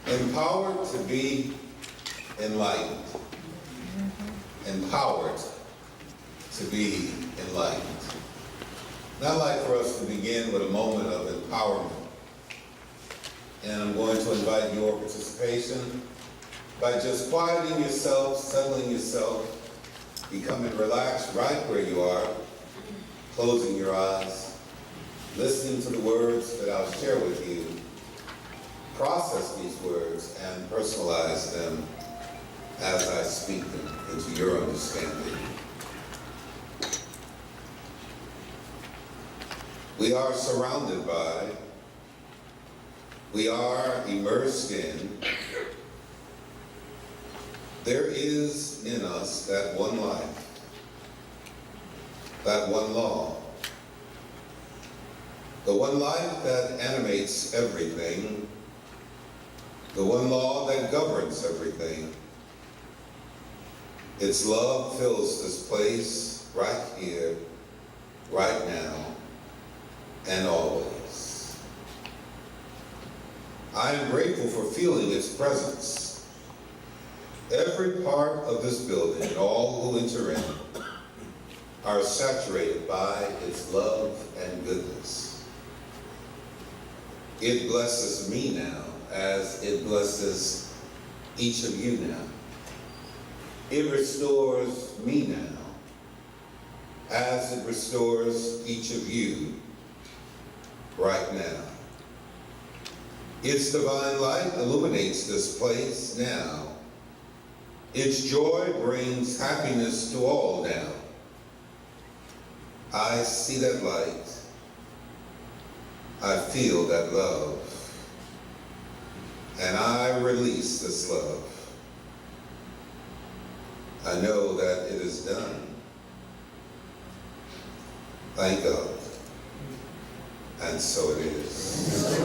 Empowered to be enlightened. Empowered to be enlightened. And I'd like for us to begin with a moment of empowerment. And I'm going to invite your participation by just quieting yourself, settling yourself, becoming relaxed right where you are, closing your eyes, listening to the words that I'll share with you. Process these words and personalize them as I speak them into your understanding. We are surrounded by, we are immersed in, there is in us that one life, that one law, the one life that animates everything, the one law that governs everything. Its love fills this place right here, right now, and always. I am grateful for feeling its presence. Every part of this building and all who enter in are saturated by its love and goodness. It blesses me now as it blesses each of you now. It restores me now as it restores each of you right now. Its divine light illuminates this place now. Its joy brings happiness to all now. I see that light. I feel that love. And I release this love. I know that it is done. Thank God. And so it is.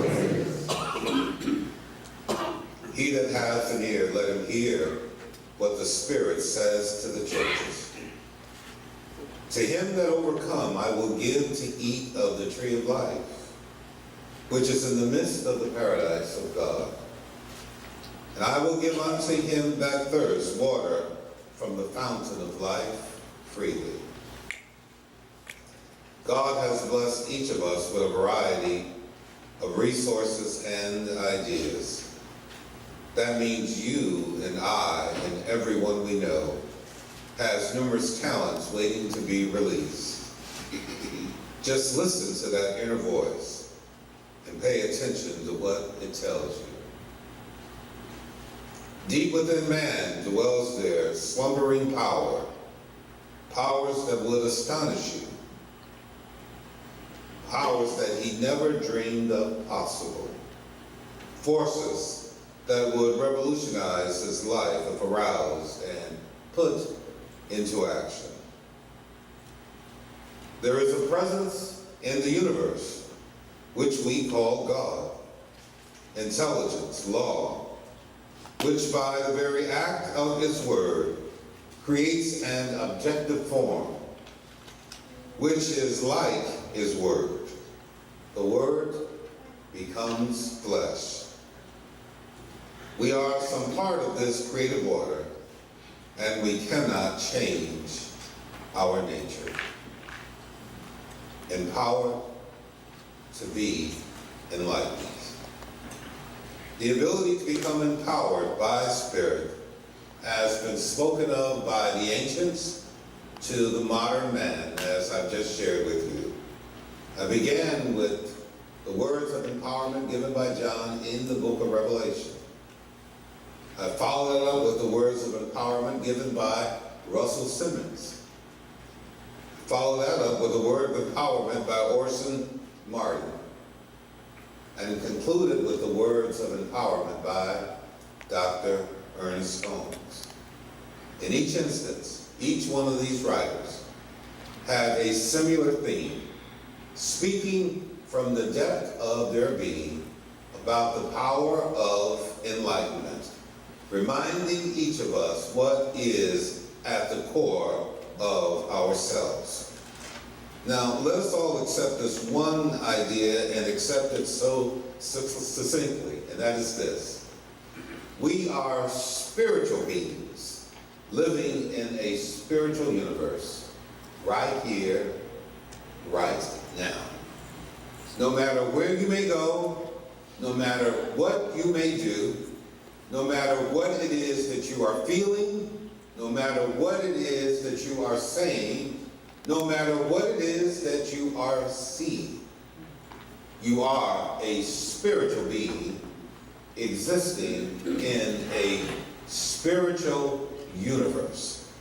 He that hath an ear, let him hear what the Spirit says to the churches. To him that overcome, I will give to eat of the tree of life, which is in the midst of the paradise of God. And I will give unto him that thirsts water from the fountain of life freely. God has blessed each of us with a variety of resources and ideas. That means you and I and everyone we know has numerous talents waiting to be released. Just listen to that inner voice and pay attention to what it tells you. Deep within man dwells there slumbering power, powers that would astonish you, powers that he never dreamed of possible, forces that would revolutionize his life if aroused and put into action. There is a presence in the universe, which we call God, intelligence, law, which by the very act of his word creates an objective form, which is like his word. The word becomes flesh. We are some part of this creative order, and we cannot change our nature. Empowered to be enlightened. The ability to become empowered by Spirit has been spoken of by the ancients to the modern man, as I've just shared with you. I began with the words of empowerment given by John in the book of Revelation. I followed it up with the words of empowerment given by Russell Simmons. I followed that up with the word of empowerment by Orson Martin. And concluded with the words of empowerment by Dr. Ernest Holmes. In each instance, each one of these writers had a similar theme, speaking from the depth of their being about the power of enlightenment, reminding each of us what is at the core of ourselves. Now, let us all accept this one idea and accept it so succinctly, and that is this. We are spiritual beings living in a spiritual universe right here, right now. No matter where you may go, no matter what you may do, no matter what it is that you are feeling, no matter what it is that you are saying, no matter what it is that you are seeing, you are a spiritual being existing in a spiritual universe.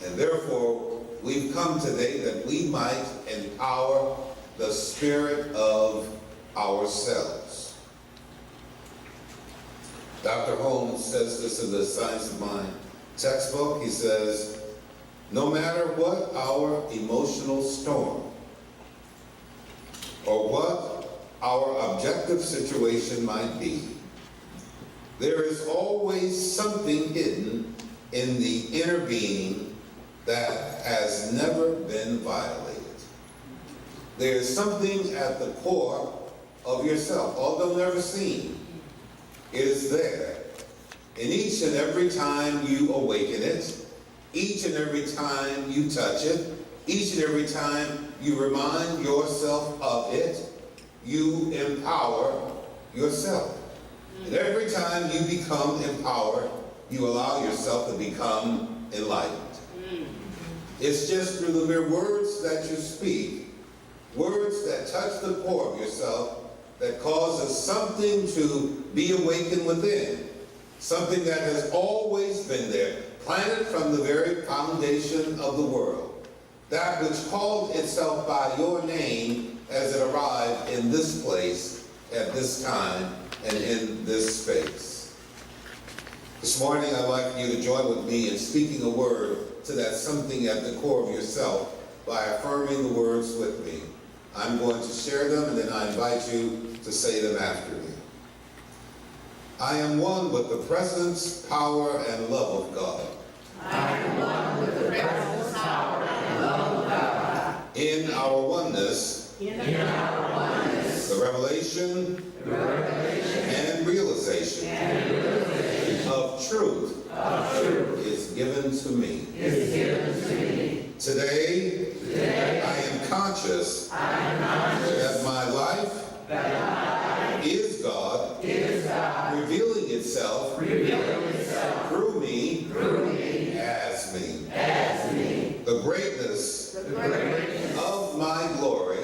And therefore, we've come today that we might empower the spirit of ourselves. Dr. Holmes says this in the Science of Mind textbook. He says, no matter what our emotional storm or what our objective situation might be, there is always something hidden in the inner being that has never been violated. There is something at the core of yourself, although never seen. It is there. And each and every time you awaken it, each and every time you touch it, each and every time you remind yourself of it, you empower yourself. And every time you become empowered, you allow yourself to become enlightened. It's just through the mere words that you speak, words that touch the core of yourself, that causes something to be awakened within, something that has always been there, planted from the very foundation of the world, that which called itself by your name as it arrived in this place at this time and in this space. This morning I'd like you to join with me in speaking a word to that something at the core of yourself by affirming the words with me. I'm going to share them, and then I invite you to say them after me. I am one with the presence, power, and love of God. I am one with the presence, power, and love of God. In our oneness, the revelation and realization of truth is given to me. Today, I am conscious that my life is God revealing itself through me as me. The greatness of my glory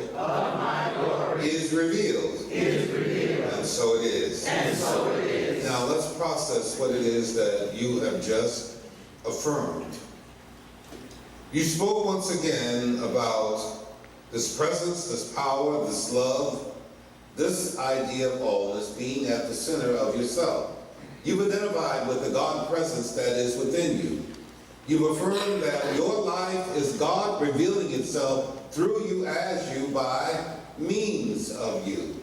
is revealed. And so it is. Now let's process what it is that you have just affirmed. You spoke once again about this presence, this power, this love, this idea of allness being at the center of yourself. You've identified with the God presence that is within you. You've affirmed that your life is God revealing itself through you, as you, by means of you.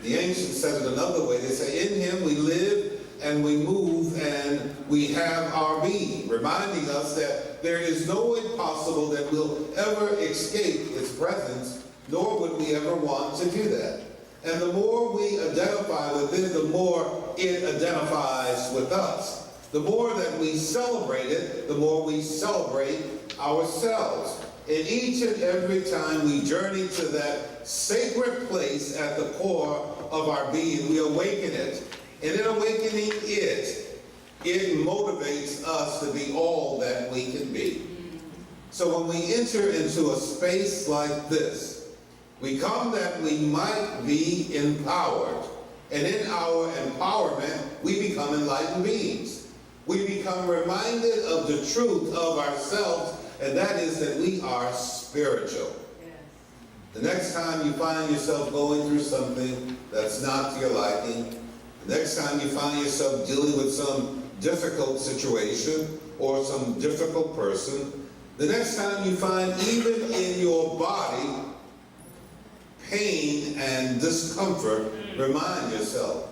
The ancients said it another way. They say, in him we live and we move and we have our being, reminding us that there is no way possible that we'll ever escape its presence, nor would we ever want to do that. And the more we identify with it, the more it identifies with us. The more that we celebrate it, the more we celebrate ourselves. And each and every time we journey to that sacred place at the core of our being, we awaken it. And in awakening it motivates us to be all that we can be. So when we enter into a space like this, we come that we might be empowered. And in our empowerment, we become enlightened beings. We become reminded of the truth of ourselves, and that is that we are spiritual. Yes. The next time you find yourself going through something that's not to your liking, the next time you find yourself dealing with some difficult situation or some difficult person, the next time you find even in your body pain and discomfort, remind yourself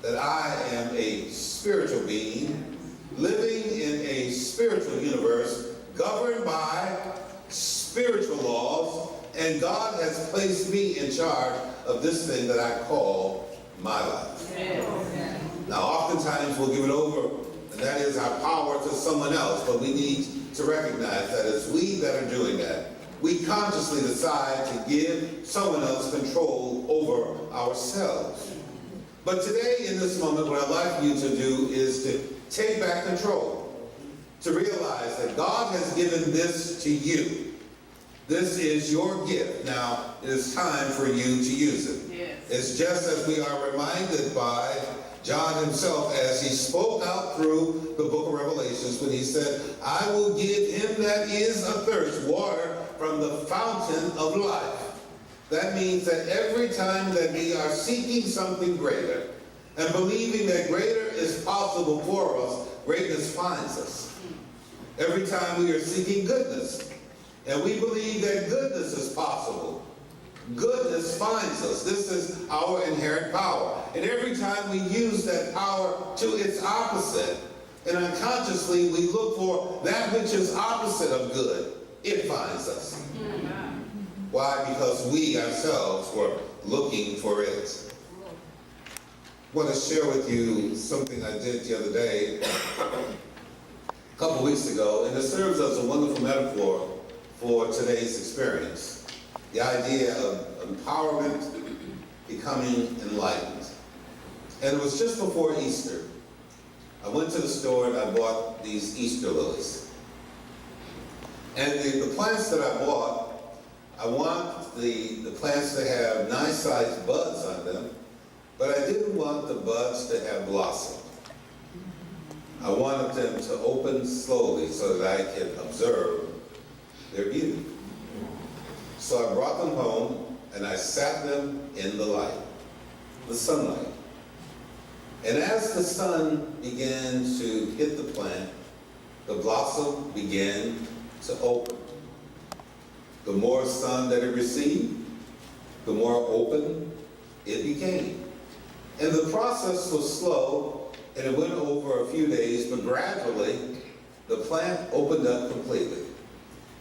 that I am a spiritual being living in a spiritual universe governed by spiritual laws, and God has placed me in charge of this thing that I call my life. Now, often oftentimes we'll give it over, and that is our power, to someone else. But we need to recognize that it's we that are doing that. We consciously decide to give someone else control over ourselves. But today, in this moment, what I'd like you to do is to take back control, to realize that God has given this to you. This is your gift. Now, it is time for you to use it. Yes. It's just as we are reminded by John himself as he spoke out through the book of Revelations when he said, I will give him that is athirst water from the fountain of life. That means that every time that we are seeking something greater and believing that greater is possible for us, greatness finds us. Every time we are seeking goodness and we believe that goodness is possible, goodness finds us. This is our inherent power. And every time we use that power to its opposite, and unconsciously we look for that which is opposite of good, it finds us. Why? Because we ourselves were looking for it. I want to share with you something I did the other day, a couple weeks ago, and it serves as a wonderful metaphor for today's experience. The idea of empowerment, becoming enlightened. And it was just before Easter. I went to the store and I bought these Easter lilies. And the plants that I bought, I want the plants to have nice sized buds on them, but I didn't want the buds to have blossom. I wanted them to open slowly so that I could observe their beauty. So I brought them home and I sat them in the light, the sunlight. And as the sun began to hit the plant, the blossom began to open. The more sun that it received, the more open it became. And the process was slow, and it went over a few days, but gradually the plant opened up completely.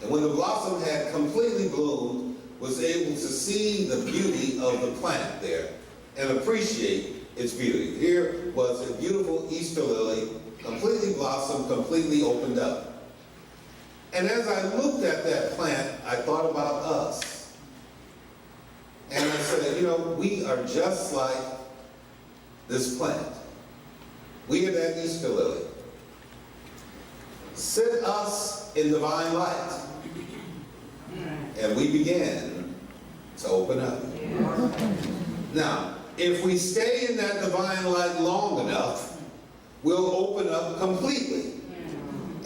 And when the blossom had completely bloomed, was able to see the beauty of the plant there and appreciate its beauty. Here was a beautiful Easter lily, completely blossomed, completely opened up. And as I looked at that plant, I thought about us. And I said, you know, we are just like this plant. We are that Easter lily. Set us in divine light. And we began to open up. Now, if we stay in that divine light long enough, we'll open up completely.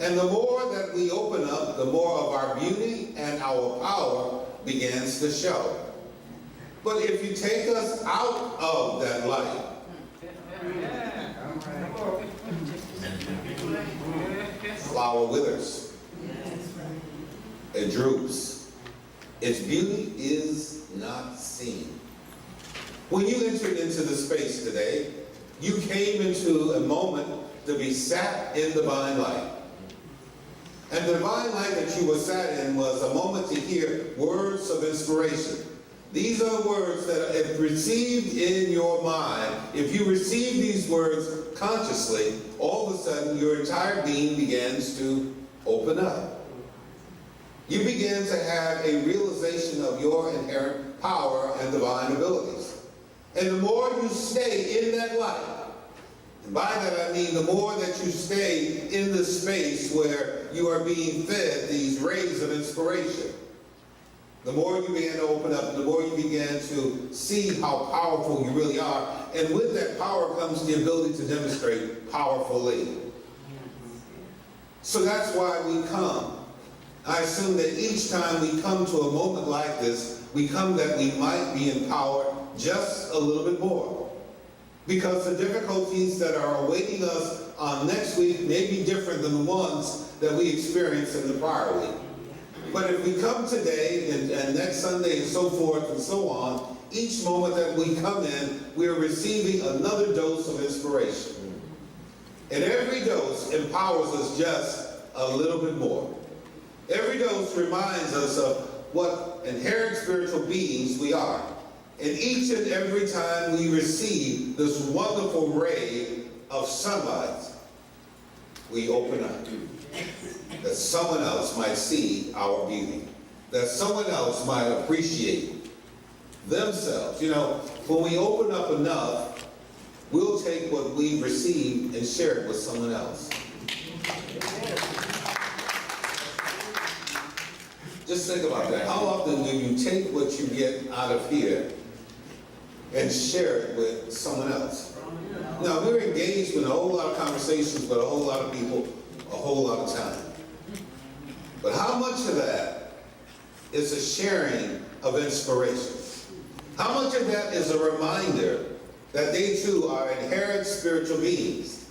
And the more that we open up, the more of our beauty and our power begins to show. But if you take us out of that light, flower withers. It droops. Its beauty is not seen. When you entered into the space today, you came into a moment to be sat in divine light. And the divine light that you were sat in was a moment to hear words of inspiration. These are the words that if received in your mind, if you receive these words consciously, all of a sudden your entire being begins to open up. You begin to have a realization of your inherent power and divine abilities. And the more you stay in that light, and by that I mean the more that you stay in the space where you are being fed these rays of inspiration, the more you begin to open up, the more you begin to see how powerful you really are. And with that power comes the ability to demonstrate powerfully. So that's why we come. I assume that each time we come to a moment like this, we come that we might be empowered just a little bit more. Because the difficulties that are awaiting us on next week may be different than the ones that we experienced in the prior week. But if we come today and next Sunday and so forth and so on, each moment that we come in, we are receiving another dose of inspiration. And every dose empowers us just a little bit more. Every dose reminds us of what inherent spiritual beings we are. And each and every time we receive this wonderful ray of sunlight, we open up. That someone else might see our beauty. That someone else might appreciate themselves. You know, when we open up enough, we'll take what we've received and share it with someone else. Just think about that. How often do you take what you get out of here and share it with someone else? Now, we're engaged in a whole lot of conversations with a whole lot of people, a whole lot of time. But how much of that is a sharing of inspiration? How much of that is a reminder that they too are inherent spiritual beings?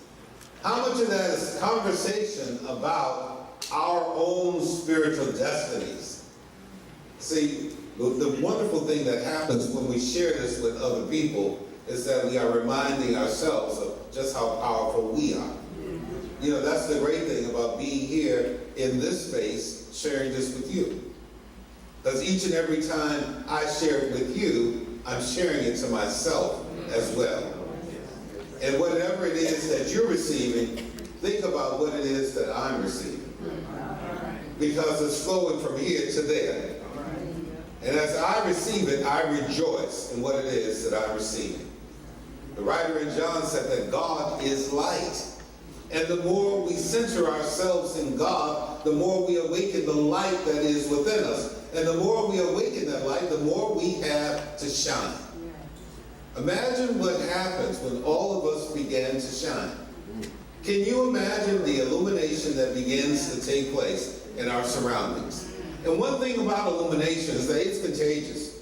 How much of that is conversation about our own spiritual destinies? See, the wonderful thing that happens when we share this with other people is that we are reminding ourselves of just how powerful we are. You know, that's the great thing about being here in this space, sharing this with you. Because each and every time I share it with you, I'm sharing it to myself as well. And whatever it is that you're receiving, think about what it is that I'm receiving. Because it's flowing from here to there. And as I receive it, I rejoice in what it is that I'm receiving. The writer in John said that God is light. And the more we center ourselves in God, the more we awaken the light that is within us. And the more we awaken that light, the more we have to shine. Imagine what happens when all of us begin to shine. Can you imagine the illumination that begins to take place in our surroundings? And one thing about illumination is that it's contagious.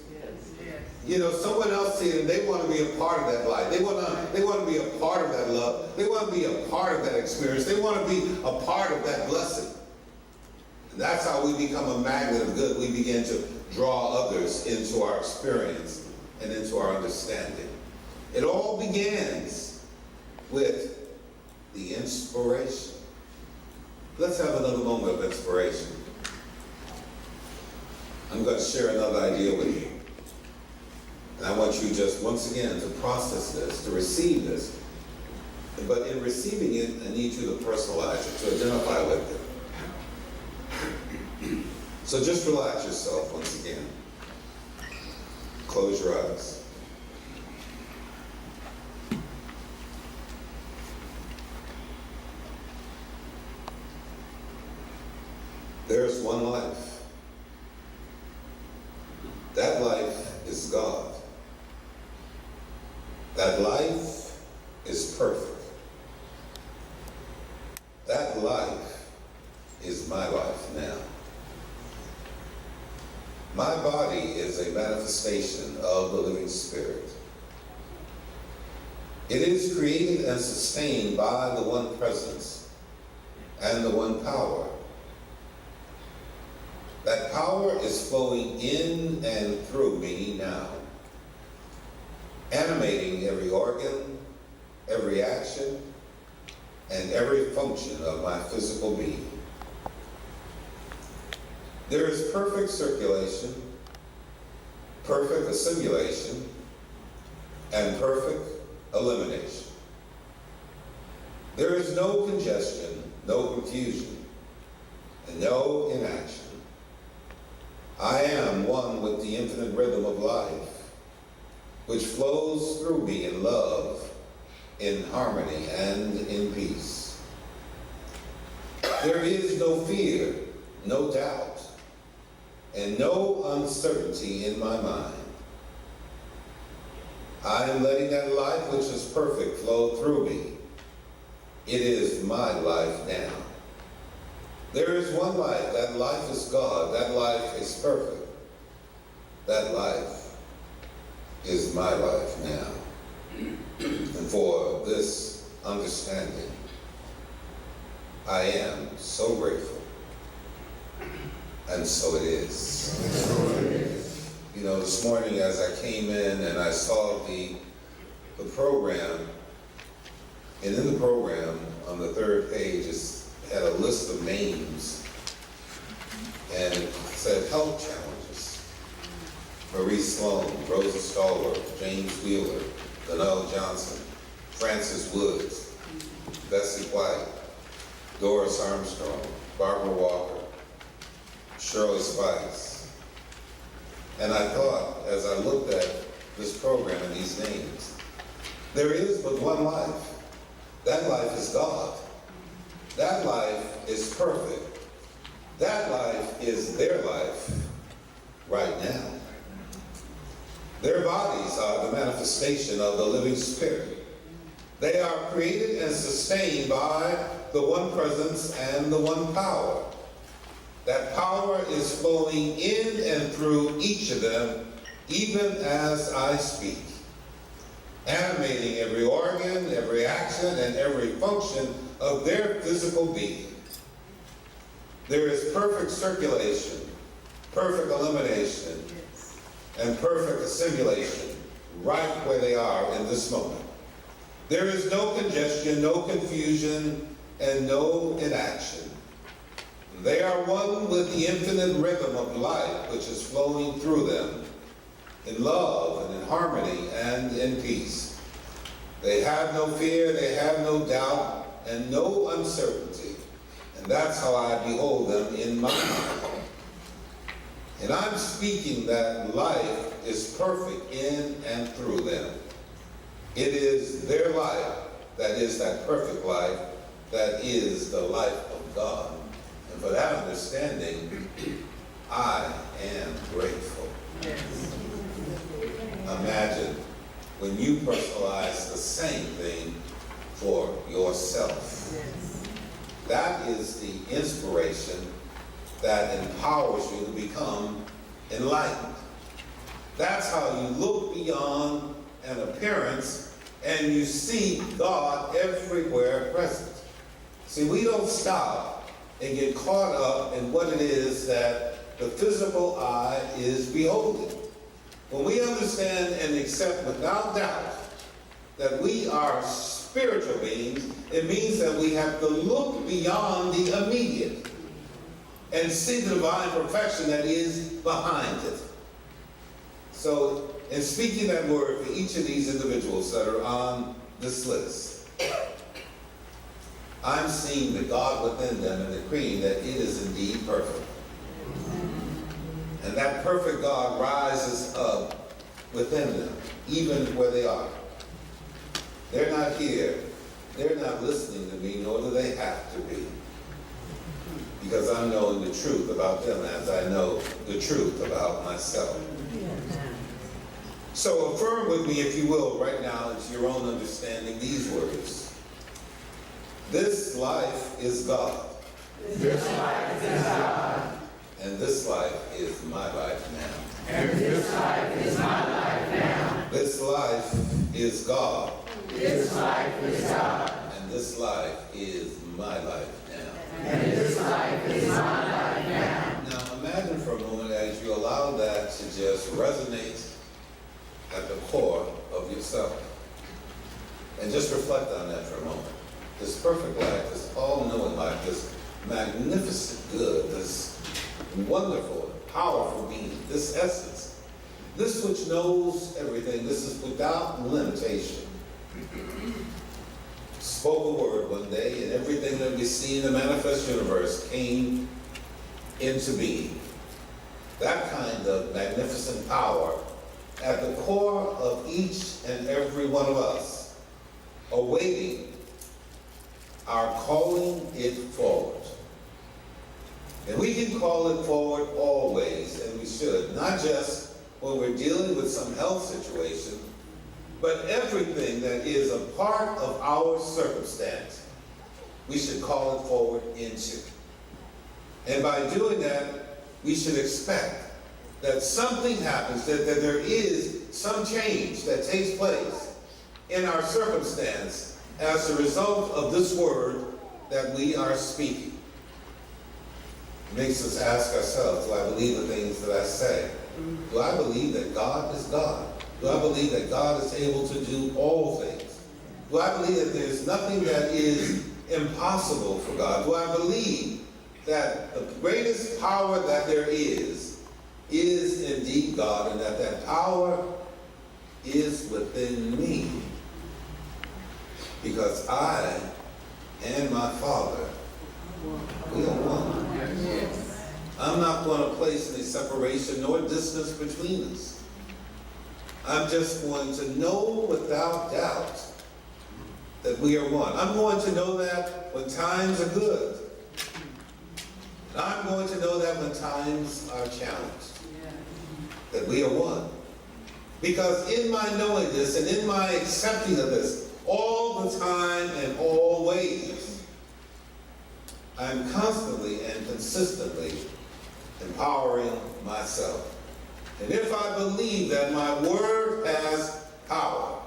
You know, someone else sees it and they want to be a part of that light. They want to be a part of that love. They want to be a part of that experience. They want to be a part of that blessing. And that's how we become a magnet of good. We begin to draw others into our experience and into our understanding. It all begins with the inspiration. Let's have another moment of inspiration. I'm going to share another idea with you. And I want you just once again to process this, to receive this. But in receiving it, I need you to personalize it, to identify with it. So just relax yourself once again. Close your eyes. There's one life. That life is God. That life is perfect. That life is my life now. My body is a manifestation of the living Spirit. It is created and sustained by the one presence and the one power. That power is flowing in and through me now, animating every organ, every action, and every function of my physical being. There is perfect circulation, perfect assimilation, and perfect elimination. There is no congestion, no confusion, and no inaction. I am one with the infinite rhythm of life, which flows through me in love, in harmony, and in peace. There is no fear, no doubt, and no uncertainty in my mind. I am letting that life which is perfect flow through me. It is my life now. There is one life. That life is God. That life is perfect. That life is my life now. And for this understanding, I am so grateful. And so it is. You know, this morning as I came in and I saw the program, and in the program on the third page it had a list of names, and it said health challenges. Marie Sloan, Rosa Stallworth, James Wheeler, Donnell Johnson, Francis Woods, Bessie White, Doris Armstrong, Barbara Walker, Shirley Spice. And I thought, as I looked at this program and these names, there is but one life. That life is God. That life is perfect. That life is their life right now. Their bodies are the manifestation of the living Spirit. They are created and sustained by the one presence and the one power. That power is flowing in and through each of them, even as I speak, animating every organ, every action, and every function of their physical being. There is perfect circulation, perfect elimination, and perfect assimilation right where they are in this moment. There is no congestion, no confusion, and no inaction. They are one with the infinite rhythm of life which is flowing through them in love and in harmony and in peace. They have no fear, they have no doubt, and no uncertainty. And that's how I behold them in my mind. And I'm speaking that life is perfect in and through them. It is their life that is that perfect life, that is the life of God. And for that understanding, I am grateful. Yes. Imagine when you personalize the same thing for yourself. Yes. That is the inspiration that empowers you to become enlightened. That's how you look beyond an appearance and you see God everywhere present. See, we don't stop and get caught up in what it is that the physical eye is beholding. When we understand and accept without doubt that we are spiritual beings, it means that we have to look beyond the immediate and see the divine perfection that is behind it. So, in speaking that word for each of these individuals that are on this list, I'm seeing the God within them and decreeing that it is indeed perfect. And that perfect God rises up within them, even where they are. They're not here. They're not listening to me, nor do they have to be. Because I'm knowing the truth about them as I know the truth about myself. So affirm with me, if you will, right now into your own understanding these words. This life is God. This life is God. And this life is my life now. And this life is my life now. This life is God. This life is God. And this life is my life now. And this life is my life now. Now imagine for a moment as you allow that to just resonate at the core of yourself. And just reflect on that for a moment. This perfect life, this all-knowing life, this magnificent good, this wonderful, powerful being, this essence, this which knows everything, this is without limitation. Spoke a word one day, and everything that we see in the manifest universe came into being. That kind of magnificent power at the core of each and every one of us, awaiting our calling it forward. And we can call it forward always, and we should, not just when we're dealing with some health situation, but everything that is a part of our circumstance, we should call it forward into. And by doing that, we should expect that something happens, that there is some change that takes place in our circumstance as a result of this word that we are speaking. It makes us ask ourselves, do I believe the things that I say? Do I believe that God is God? Do I believe that God is able to do all things? Do I believe that there's nothing that is impossible for God? Do I believe that the greatest power that there is indeed God, and that power is within me? Because I and my Father, we are one. I'm not going to place any separation nor distance between us. I'm just going to know without doubt that we are one. I'm going to know that when times are good. And I'm going to know that when times are challenged. That we are one. Because in my knowing this and in my accepting of this, all the time and always, I'm constantly and consistently empowering myself. And if I believe that my word has power,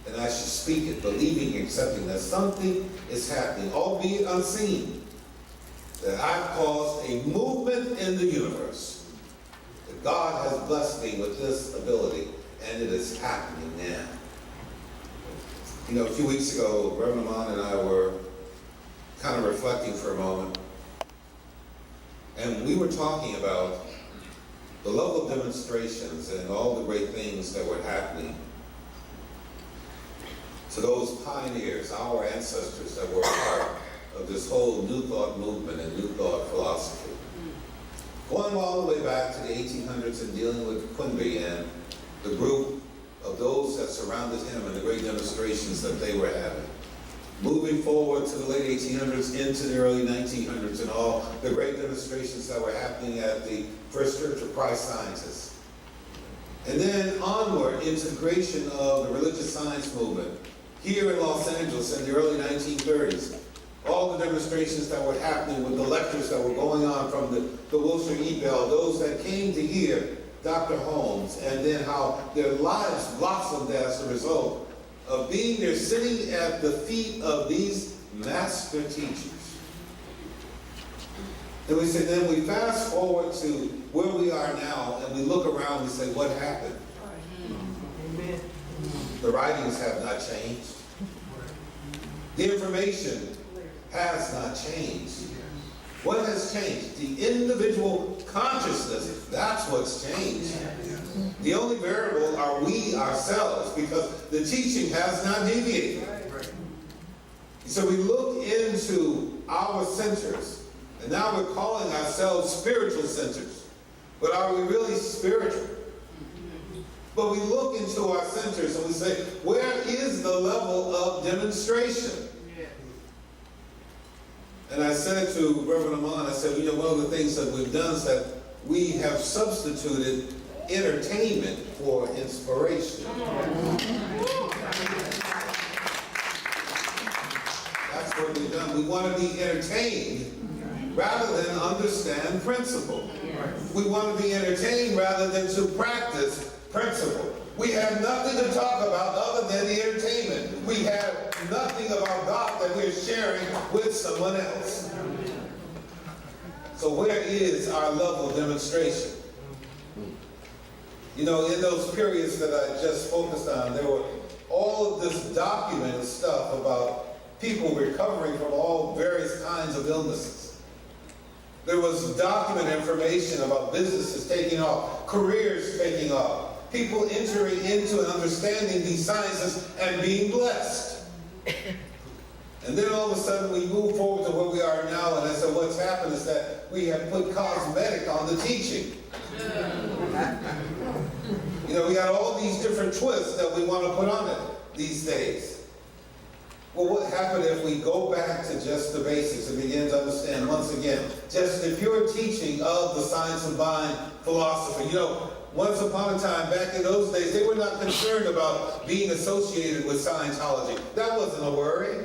then I should speak it, believing and accepting that something is happening, albeit unseen, that I've caused a movement in the universe, that God has blessed me with this ability, and it is happening now. You know, a few weeks ago, Reverend Amon and I were kind of reflecting for a moment, and we were talking about the level of demonstrations and all the great things that were happening to those pioneers, our ancestors that were part of this whole New Thought movement and New Thought philosophy. Going all the way back to the 1800s and dealing with Quimby and the group of those that surrounded him and the great demonstrations that they were having. Moving forward to the late 1800s into the early 1900s and all the great demonstrations that were happening at the First Church of Christ Scientists. And then onward into the creation of the religious science movement here in Los Angeles in the early 1930s. All the demonstrations that were happening with the lectures that were going on from the Wilshire E. Bell, those that came to hear Dr. Holmes, and then how their lives blossomed as a result of being there sitting at the feet of these master teachers. And we said, then we fast forward to where we are now, and we look around and say, what happened? Amen. The writings have not changed. The information has not changed. What has changed? The individual consciousness, that's what's changed. The only variable are we ourselves, because the teaching has not deviated. So we look into our centers, and now we're calling ourselves spiritual centers. But are we really spiritual? But we look into our centers and we say, where is the level of demonstration? And I said to Reverend Amon, I said, you know, one of the things that we've done is that we have substituted entertainment for inspiration. That's what we've done. We want to be entertained rather than understand principle. We want to be entertained rather than to practice principle. We have nothing to talk about other than the entertainment. We have nothing about God that we're sharing with someone else. So where is our level of demonstration? You know, in those periods that I just focused on, there were all of this documented stuff about people recovering from all various kinds of illnesses. There was documented information about businesses taking off, careers taking off, people entering into and understanding these sciences and being blessed. And then all of a sudden we move forward to where we are now, and I said what's happened is that we have put cosmetic on the teaching. You know, we got all these different twists that we want to put on it these days. Well, what happened if we go back to just the basics and begin to understand once again just the pure teaching of the science of mind philosophy? You know, once upon a time, back in those days, they were not concerned about being associated with Scientology. That wasn't a worry.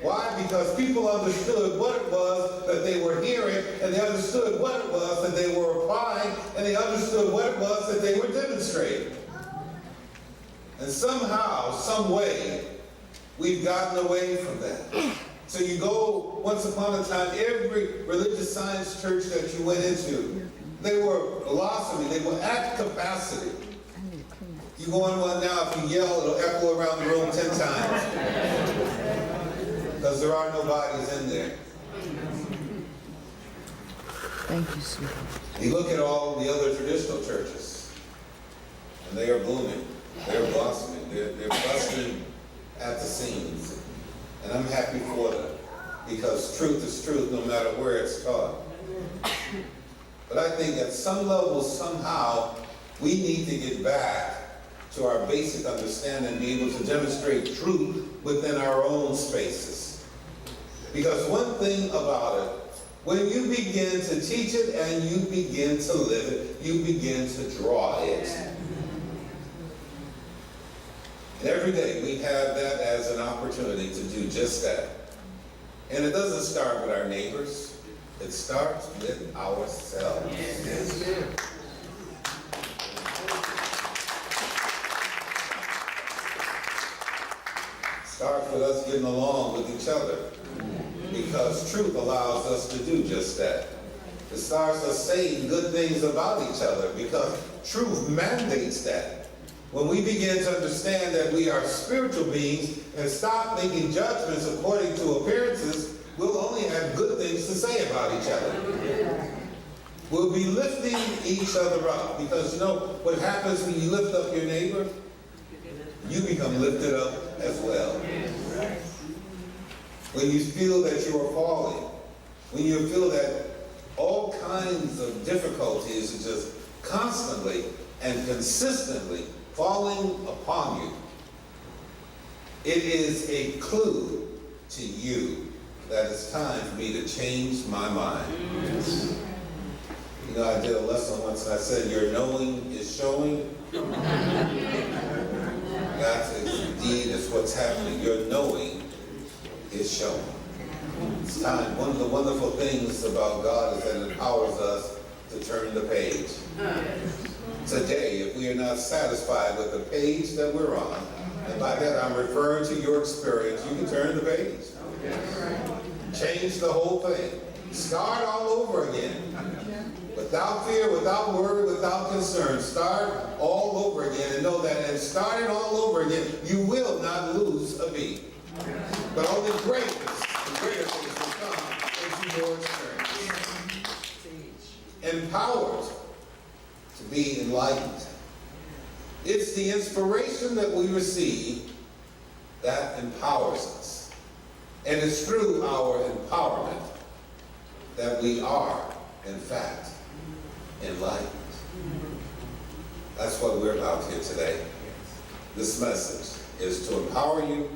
Why? Because people understood what it was that they were hearing, and they understood what it was that they were applying, and they understood what it was that they were demonstrating. And somehow, some way, we've gotten away from that. So you go, once upon a time, every religious science church that you went into, they were blossoming, they were at capacity. You go in one now, if you yell, it'll echo around the room 10 times. Because there are no bodies in there. Thank you, sweetheart. You look at all the other traditional churches, and they are blooming, they're blossoming, they're busting at the seams. And I'm happy for them, because truth is truth no matter where it's taught. But I think at some level, somehow, we need to get back to our basic understanding and be able to demonstrate truth within our own spaces. Because one thing about it, when you begin to teach it and you begin to live it, you begin to draw it. And every day we have that as an opportunity to do just that. And it doesn't start with our neighbors. It starts with ourselves. Yes. Starts with us getting along with each other. Because truth allows us to do just that. It starts us saying good things about each other because truth mandates that. When we begin to understand that we are spiritual beings and stop making judgments according to appearances, we'll only have good things to say about each other. We'll be lifting each other up because you know what happens when you lift up your neighbor? You become lifted up as well. When you feel that you are falling, when you feel that all kinds of difficulties are just constantly and consistently falling upon you, it is a clue to you that it's time for me to change my mind. You know, I did a lesson once and I said, your knowing is showing. That indeed is what's happening. Your knowing is showing. It's time. One of the wonderful things about God is that it empowers us to turn the page. Today, if we are not satisfied with the page that we're on, and by that I'm referring to your experience, you can turn the page. Change the whole thing. Start all over again. Without fear, without worry, without concern. Start all over again and know that in starting all over again, you will not lose a beat. But only greatness and greater things will come into your experience. Empowered to be enlightened. It's the inspiration that we receive that empowers us. And it's through our empowerment that we are, in fact, enlightened. That's what we're about here today. This message is to empower you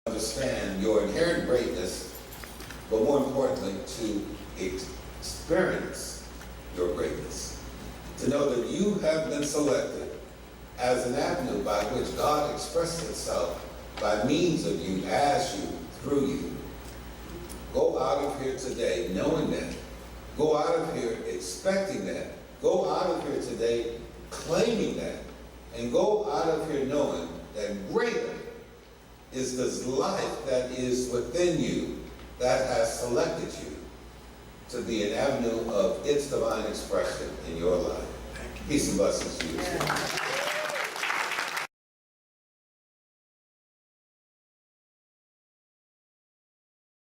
to understand your inherent greatness, but more importantly, to experience your greatness. To know that you have been selected as an avenue by which God expresses itself by means of you, as you, through you. Go out of here today knowing that. Go out of here expecting that. Go out of here today claiming that. And go out of here knowing that greater is this life that is within you that has selected you to be an avenue of its divine expression in your life. Peace and blessings to you.